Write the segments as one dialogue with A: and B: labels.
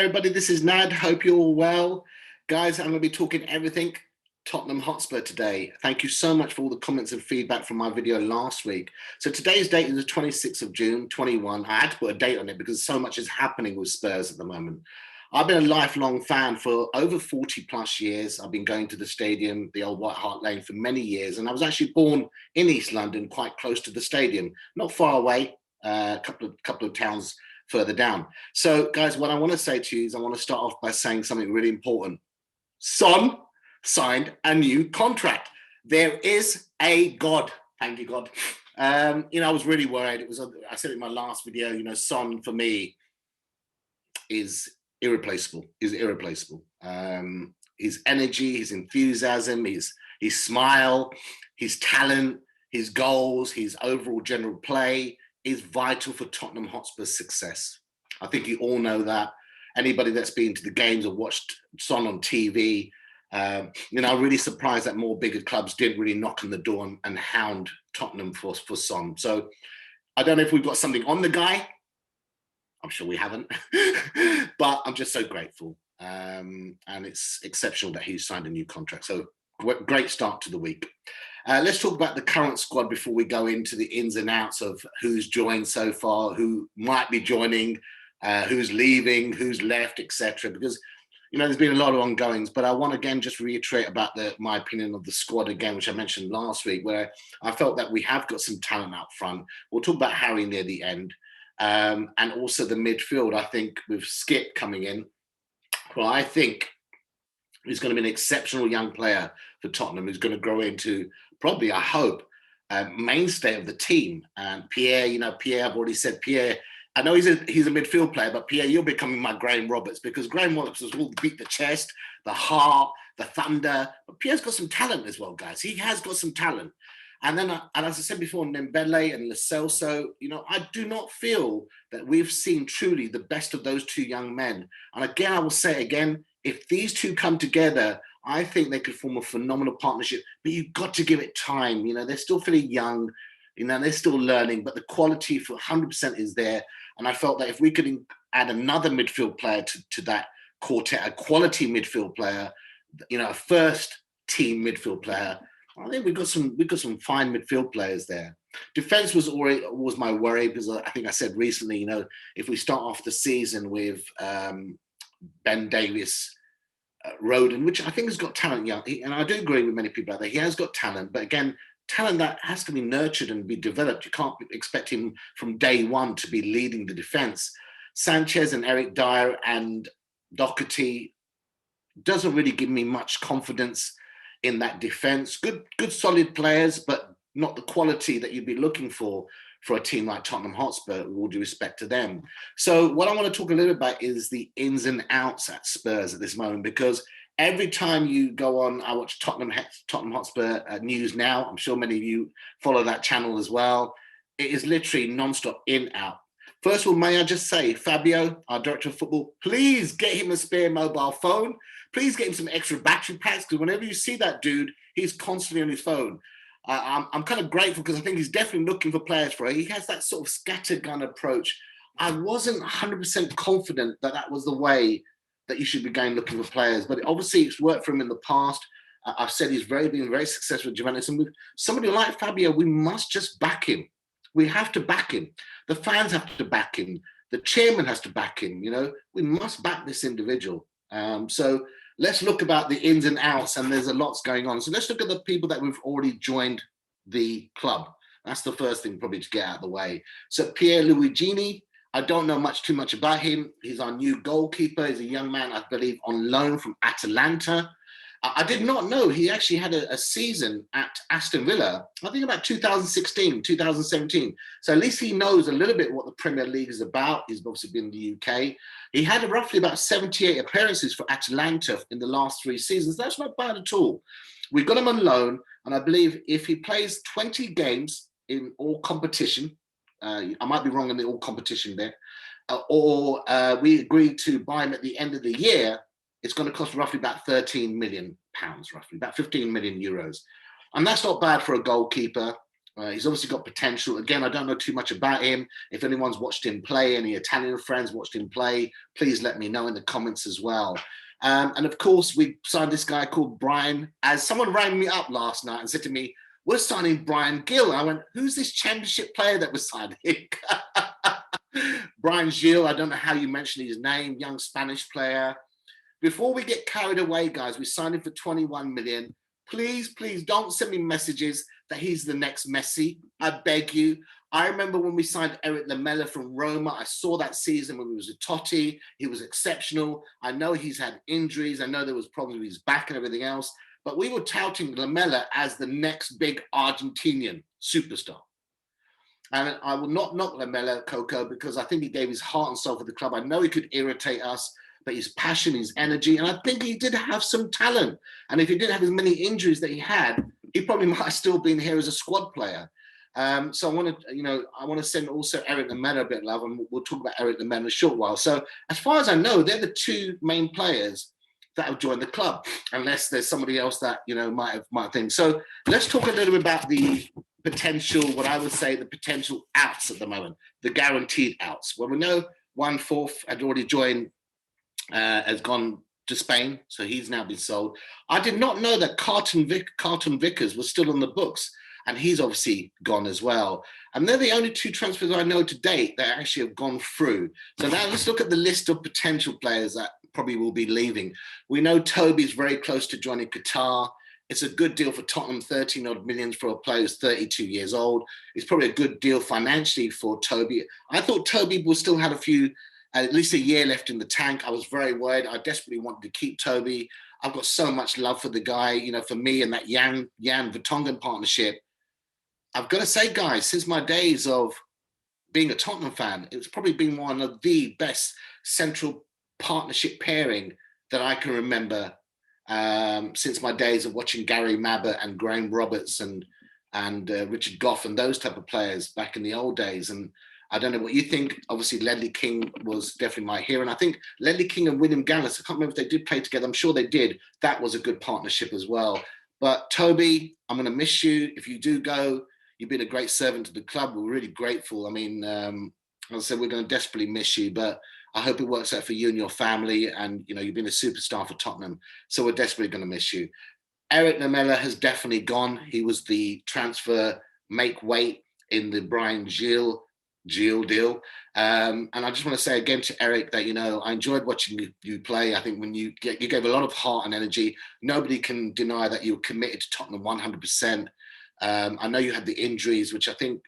A: Everybody, this is Nad. Hope you're all well. Guys, I'm going to be talking everything Tottenham Hotspur today. Thank you so much for all the comments and feedback from my video last week. So today's date is the 26th of June, 21. I had to put a date on it because so much is happening with Spurs at the moment. I've been a lifelong fan for over 40 plus years. I've been going to the stadium, the old White Hart Lane, for many years. And I was actually born in East London, quite close to the stadium, not far away, a couple of towns further down. So guys, what I want to say to you is I want to start off by saying something really important. Son signed a new contract. There is a God. Thank you, God. I was really worried. I said it in my last video, Son for me is irreplaceable. His energy, his enthusiasm, his smile, his talent, his goals, his overall general play is vital for Tottenham Hotspur's success. I think you all know that. Anybody that's been to the games or watched Son on TV, I'm really surprised that more bigger clubs didn't really knock on the door and hound Tottenham for Son. So I don't know if we've got something on the guy. I'm sure we haven't, but I'm just so grateful. And it's exceptional that he's signed a new contract. So great start to the week. Let's talk about the current squad before we go into the ins and outs of who's joined so far, who might be joining, who's leaving, who's left, etc. Because there's been a lot of ongoings, but I want to again just reiterate about my opinion of the squad again, which I mentioned last week, where I felt that we have got some talent out front. We'll talk about Harry near the end, and also the midfield. I think with Skip coming in, well, I think he's going to be an exceptional young player for Tottenham who's going to grow into probably, I hope, mainstay of the team. And Pierre, I've already said Pierre, I know he's a midfield player, but Pierre, you're becoming my Graham Roberts, because Graham Roberts has all beat the chest, the heart, the thunder. But Pierre's got some talent as well, guys. He has got some talent. And then, and as I said before, Dembele and Lo Celso, I do not feel that we've seen truly the best of those two young men. And again, I will say again, if these two come together, I think they could form a phenomenal partnership. But you've got to give it time. They're still fairly young. They're still learning, but the quality for 100% is there. And I felt that if we could add another midfield player to that quartet, a quality midfield player, a first team midfield player, I think we've got some fine midfield players there. Defense was my worry, because I think I said recently, if we start off the season with Ben Davies, Roden, which I think has got talent, and I do agree with many people out there, he has got talent, but again, talent that has to be nurtured and be developed. You can't expect him from day one to be leading the defense. Sanchez and Eric Dyer and Doherty doesn't really give me much confidence in that defense. Good solid players, but not the quality that you'd be looking for a team like Tottenham Hotspur, with all due respect to them. So what I want to talk a little about is the ins and outs at Spurs at this moment, because every time you go on, I watch Tottenham Hotspur News Now. I'm sure many of you follow that channel as well. It is literally non-stop in, out. First of all, may I just say, Fabio, our director of football, please get him a spare mobile phone. Please get him some extra battery packs, because whenever you see that dude, he's constantly on his phone. I'm kind of grateful, because I think he's definitely looking for players for it. He has that sort of scattergun approach. I wasn't 100% confident that was the way that you should be going looking for players, but obviously it's worked for him in the past. I've said he's been very successful with Juventus, and with somebody like Fabio, we must just back him. We have to back him. The fans have to back him. The chairman has to back him. We must back this individual. So let's look about the ins and outs, and there's a lot going on. So let's look at the people that we've already joined the club. That's the first thing probably to get out of the way. So Pierre Luigini, I don't know too much about him. He's our new goalkeeper. He's a young man, I believe, on loan from Atalanta. I did not know he actually had a season at Aston Villa, I think about 2016, 2017. So at least he knows a little bit what the Premier League is about. He's obviously been in the UK. He had roughly about 78 appearances for Atalanta in the last 3 seasons. That's not bad at all. We got him on loan, and I believe if he plays 20 games in all competition, I might be wrong in the all competition there, or we agreed to buy him at the end of the year, it's going to cost roughly about £13 million, roughly about 15 million euros. And that's not bad for a goalkeeper. He's obviously got potential. Again, I don't know too much about him. If anyone's watched him play, any Italian friends watched him play, please let me know in the comments as well. And of course, we signed this guy called Brian. As someone rang me up last night and said to me, "We're signing Brian Gill." I went, "Who's this championship player that was signing?" Brian Gil, I don't know how you mentioned his name, young Spanish player. Before we get carried away, guys, we signed him for 21 million. Please, please don't send me messages that he's the next Messi. I beg you. I remember when we signed Eric Lamela from Roma. I saw that season when he was at Totti. He was exceptional. I know he's had injuries. I know there was problems with his back and everything else. But we were touting Lamela as the next big Argentinian superstar. And I will not knock Lamela, Coco, because I think he gave his heart and soul for the club. I know he could irritate us, but his passion, his energy, and I think he did have some talent. And if he didn't have as many injuries that he had, he probably might have still been here as a squad player. So I want to, I want to send also Eric Lamela a bit of love, and we'll talk about Eric Lamela in a short while. So as far as I know, they're the two main players that have joined the club, unless there's somebody else that might think. So let's talk a little bit about the potential, what I would say, the potential outs at the moment, the guaranteed outs. Well, we know 1/4 had already joined, has gone to Spain, so he's now been sold. I did not know that Carlton Vickers was still on the books, and he's obviously gone as well. And they're the only two transfers I know to date that actually have gone through. So now let's look at the list of potential players that probably will be leaving. We know Toby's very close to joining Qatar. It's a good deal for Tottenham, 13 odd million for a player who's 32 years old. It's probably a good deal financially for Toby. I thought Toby will still have at least a year left in the tank. I was very worried. I desperately wanted to keep Toby. I've got so much love for the guy, for me and that Jan Vertonghen partnership. I've got to say, guys, since my days of being a Tottenham fan, it's probably been one of the best central partnership pairing that I can remember since my days of watching Gary Mabbutt and Graham Roberts and Richard Goff and those type of players back in the old days. And I don't know what you think. Obviously, Ledley King was definitely my hero. And I think Ledley King and William Gallas, I can't remember if they did play together. I'm sure they did. That was a good partnership as well. But Toby, I'm going to miss you. If you do go, you've been a great servant to the club. We're really grateful. I mean, as I said, we're going to desperately miss you, but I hope it works out for you and your family. And, you've been a superstar for Tottenham. So we're desperately going to miss you. Eric Lamela has definitely gone. He was the transfer make weight in the Brian Gil deal. And I just want to say again to Eric that, I enjoyed watching you play. I think when you gave a lot of heart and energy. Nobody can deny that you were committed to Tottenham 100%. I know you had the injuries, which I think,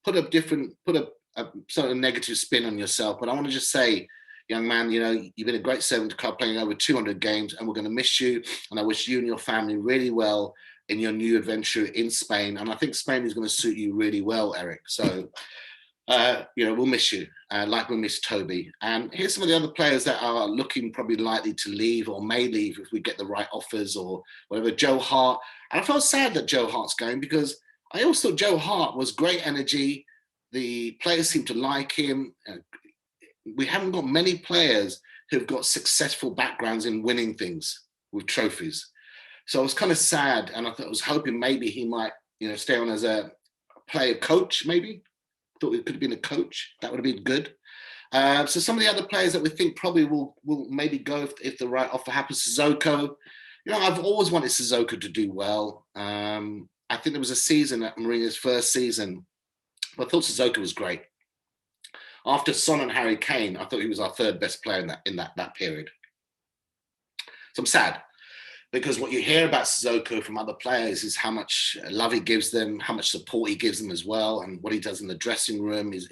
A: put a sort of negative spin on yourself. But I want to just say, young man, you've been a great servant to the club, playing over 200 games, and we're going to miss you. And I wish you and your family really well in your new adventure in Spain. And I think Spain is going to suit you really well, Eric. So, we'll miss you, like we miss Toby. And here's some of the other players that are looking probably likely to leave or may leave if we get the right offers or whatever. Joe Hart. And I felt sad that Joe Hart's going, because I always thought Joe Hart was great energy. The players seem to like him. We haven't got many players who've got successful backgrounds in winning things with trophies. So I was kind of sad, and I was hoping maybe he might, stay on as a player coach, maybe. Thought it could have been a coach. That would have been good. So some of the other players that we think probably will maybe go if the right offer happens. Sissoko. I've always wanted Sissoko to do well. I think there was a season at Mourinho's first season, but I thought Sissoko was great. After Son and Harry Kane, I thought he was our third best player in that period. So I'm sad, because what you hear about Sissoko from other players is how much love he gives them, how much support he gives them as well, and what he does in the dressing room is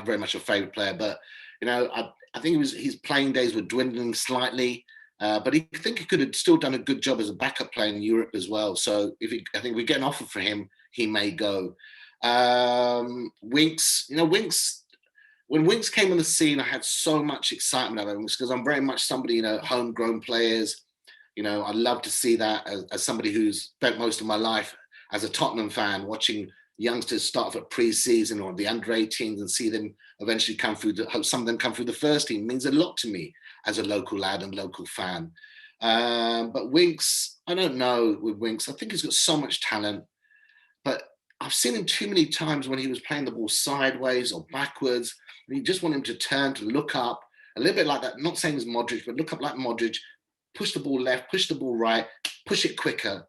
A: very much a favourite player. But I think his playing days were dwindling slightly, but I think he could have still done a good job as a backup player in Europe as well. So I think we get an offer for him, he may go. Winks, Winks. When Winks came on the scene, I had so much excitement about Winks, because I'm very much somebody, homegrown players. I love to see that as somebody who's spent most of my life as a Tottenham fan, watching youngsters start at pre-season or the under-18s and see them eventually come through. Some of them come through the first team. It means a lot to me as a local lad and local fan. But Winks, I don't know with Winks. I think he's got so much talent, but I've seen him too many times when he was playing the ball sideways or backwards. And you just want him to turn, to look up, a little bit like that. Not saying as Modric, but look up like Modric, push the ball left, push the ball right, push it quicker.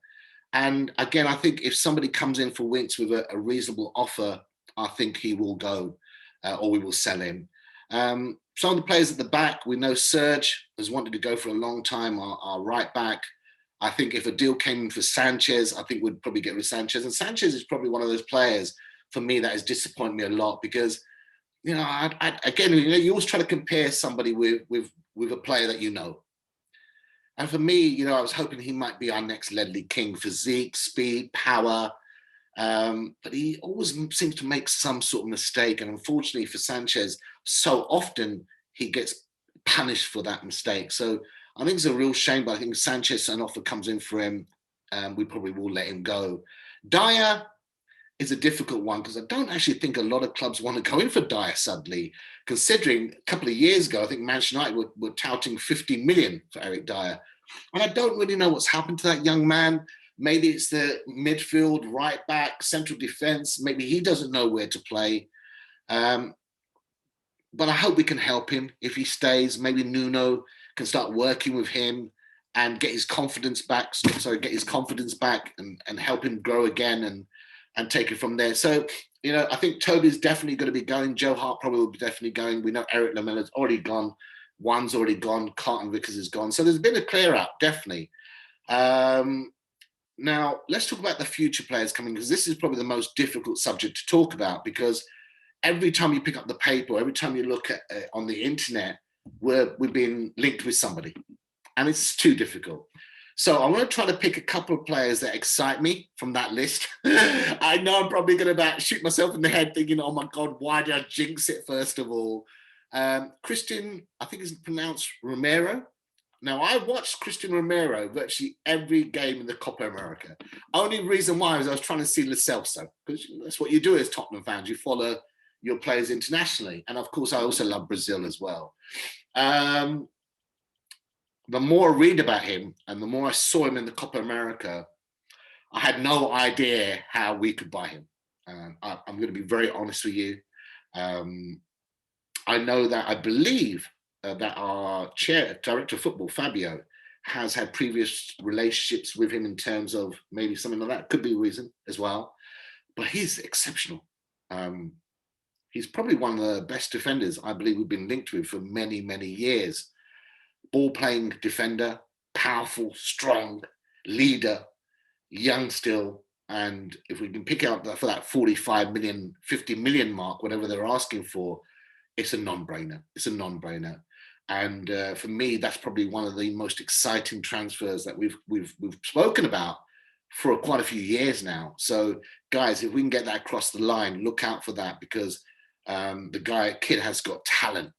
A: And again, I think if somebody comes in for Winks with a reasonable offer, I think he will go, or we will sell him. Some of the players at the back, we know Serge has wanted to go for a long time, our right back. I think if a deal came in for Sanchez, I think we'd probably get with Sanchez. And Sanchez is probably one of those players for me that has disappointed me a lot because, you know, again, you know, you always try to compare somebody with a player that you know. And for me, you know, I was hoping he might be our next Ledley King: physique, speed, power. But he always seems to make some sort of mistake. And unfortunately for Sanchez, so often he gets punished for that mistake. So I think it's a real shame, but I think Sanchez, an offer comes in for him, we probably will let him go. Dyer is a difficult one because I don't actually think a lot of clubs want to go in for Dyer suddenly, considering a couple of years ago, I think Manchester United were touting 50 million for Eric Dyer. And I don't really know what's happened to that young man. Maybe it's the midfield, right back, central defense. Maybe he doesn't know where to play. But I hope we can help him if he stays. Maybe Nuno can start working with him and get his confidence back. Get his confidence back and help him grow again and take it from there. So, you know, I think Toby's definitely going to be going. Joe Hart probably will be definitely going. We know Eric Lamella's already gone. One's already gone. Carlton Vickers is gone. So there's been a clear out, definitely. Now, let's talk about the future players coming, because this is probably the most difficult subject to talk about, because every time you pick up the paper, every time you look at on the internet, we've been linked with somebody, and it's too difficult. So I'm going to try to pick a couple of players that excite me from that list. I know I'm probably going to shoot myself in the head thinking, oh my God, why did I jinx it first of all? Christian, I think it's pronounced Romero. Now, I watched Christian Romero virtually every game in the Copa America. Only reason why is I was trying to see Lo Celso, because that's what you do as Tottenham fans. You follow your players internationally. And of course, I also love Brazil as well. The more I read about him and the more I saw him in the Copa America, I had no idea how we could buy him. I'm going to be very honest with you. I know that I believe that our director of football, Fabio, has had previous relationships with him in terms of maybe something like that. Could be a reason as well. But he's exceptional. He's probably one of the best defenders I believe we've been linked with for many, many years. Ball-playing defender, powerful, strong, leader, young still. And if we can pick out for that 45 million, 50 million mark, whatever they're asking for, it's a non-brainer. It's a non-brainer. And for me, that's probably one of the most exciting transfers that we've spoken about for quite a few years now. So, guys, if we can get that across the line, look out for that, because the kid has got talent,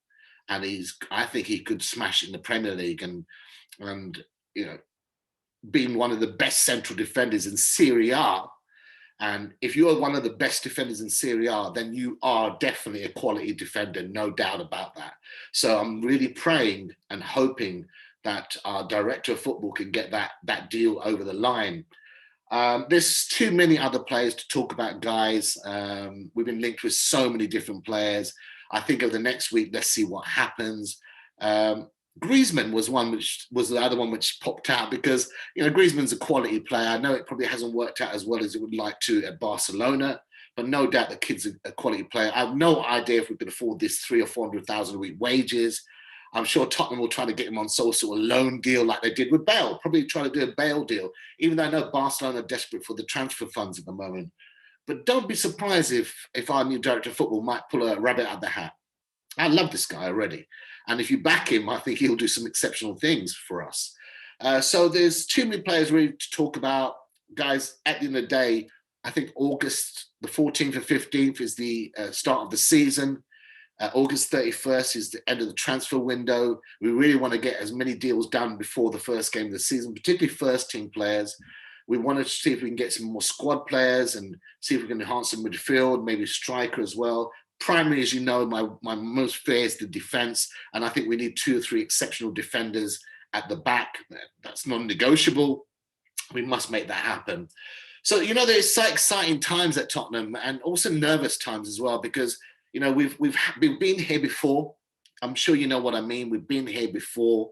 A: and I think he could smash it in the Premier League, and you know, being one of the best central defenders in Serie A. And if you're one of the best defenders in Serie A, then you are definitely a quality defender, no doubt about that. So I'm really praying and hoping that our director of football can get that deal over the line. There's too many other players to talk about, guys. We've been linked with so many different players. I think over the next week, let's see what happens. Griezmann was the other one which popped out, because, you know, Griezmann's a quality player. I know it probably hasn't worked out as well as it would like to at Barcelona, but no doubt the kid's a quality player. I have no idea if we can afford this 300,000 or 400,000 a week wages. I'm sure Tottenham will try to get him on some sort of loan deal like they did with Bale, probably try to do a Bale deal, even though I know Barcelona are desperate for the transfer funds at the moment. But don't be surprised if our new director of football might pull a rabbit out of the hat. I love this guy already. And if you back him, I think he'll do some exceptional things for us. So there's too many players really to talk about. Guys, at the end of the day, I think August the 14th and 15th is the start of the season. August 31st is the end of the transfer window. We really want to get as many deals done before the first game of the season, particularly first team players. We want to see if we can get some more squad players and see if we can enhance the midfield, maybe striker as well. Primarily, as you know, my most fear is the defense, and I think we need 2 or 3 exceptional defenders at the back. That's non-negotiable. We must make that happen. So, there's so exciting times at Tottenham and also nervous times as well, because, we've been here before. I'm sure you know what I mean. We've been here before.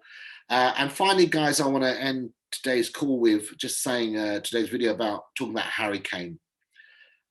A: And finally, guys, I want to end today's call with just saying today's video about talking about Harry Kane.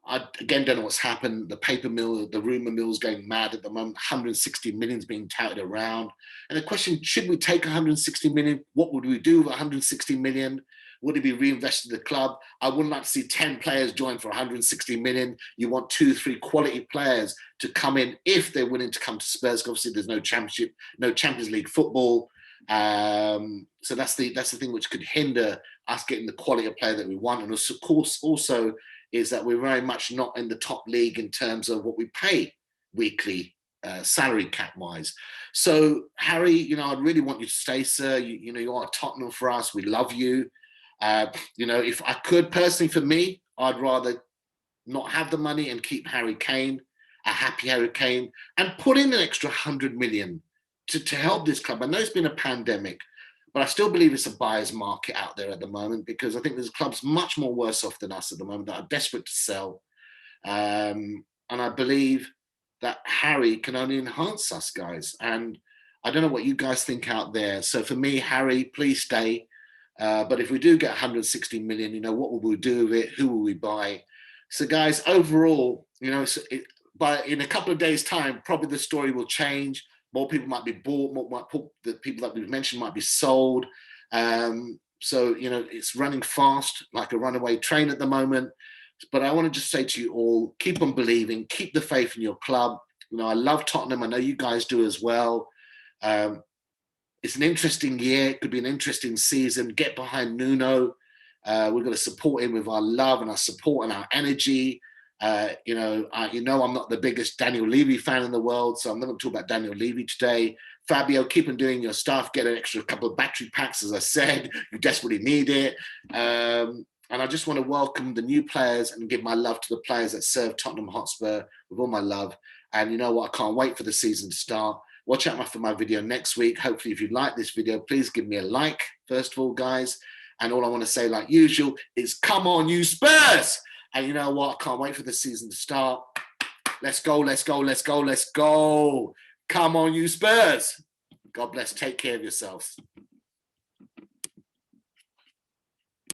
A: I again don't know what's happened. The paper mill, the rumor mill is going mad at the moment. 160 million is being touted around. And the question, should we take 160 million? What would we do with 160 million? Would it be reinvested in the club? I wouldn't like to see 10 players join for 160 million. You want 2-3 quality players to come in if they're willing to come to Spurs. Obviously, there's no championship, no Champions League football. So that's the thing which could hinder us getting the quality of player that we want. And of course, also is that we're very much not in the top league in terms of what we pay weekly, salary cap wise. So Harry, I really want you to stay, sir. You are Tottenham for us. We love you. If I could personally, for me, I'd rather not have the money and keep Harry Kane, a happy Harry Kane, and put in an extra 100 million to help this club. I know it's been a pandemic, but I still believe it's a buyer's market out there at the moment, because I think there's clubs much more worse off than us at the moment that are desperate to sell. And I believe that Harry can only enhance us, guys. And I don't know what you guys think out there. So for me, Harry, please stay. But if we do get 160 million, what will we do with it? Who will we buy? So guys, overall, but in a couple of days' time, probably the story will change. More people might be bought. The people that we've mentioned might be sold. So it's running fast like a runaway train at the moment. But I want to just say to you all, keep on believing, keep the faith in your club. I love Tottenham. I know you guys do as well. It's an interesting year. It could be an interesting season. Get behind Nuno. We're going to support him with our love and our support and our energy. I'm not the biggest Daniel Levy fan in the world, so I'm not going to talk about Daniel Levy today. Fabio, keep on doing your stuff. Get an extra couple of battery packs, as I said. You desperately need it. And I just want to welcome the new players and give my love to the players that serve Tottenham Hotspur with all my love. And you know what? I can't wait for the season to start. Watch out for my video next week. Hopefully, if you like this video, please give me a like, first of all, guys. And all I want to say, like usual, is come on, you Spurs! And you know what? I can't wait for the season to start. Let's go, let's go, let's go, let's go. Come on, you Spurs. God bless. Take care of yourselves.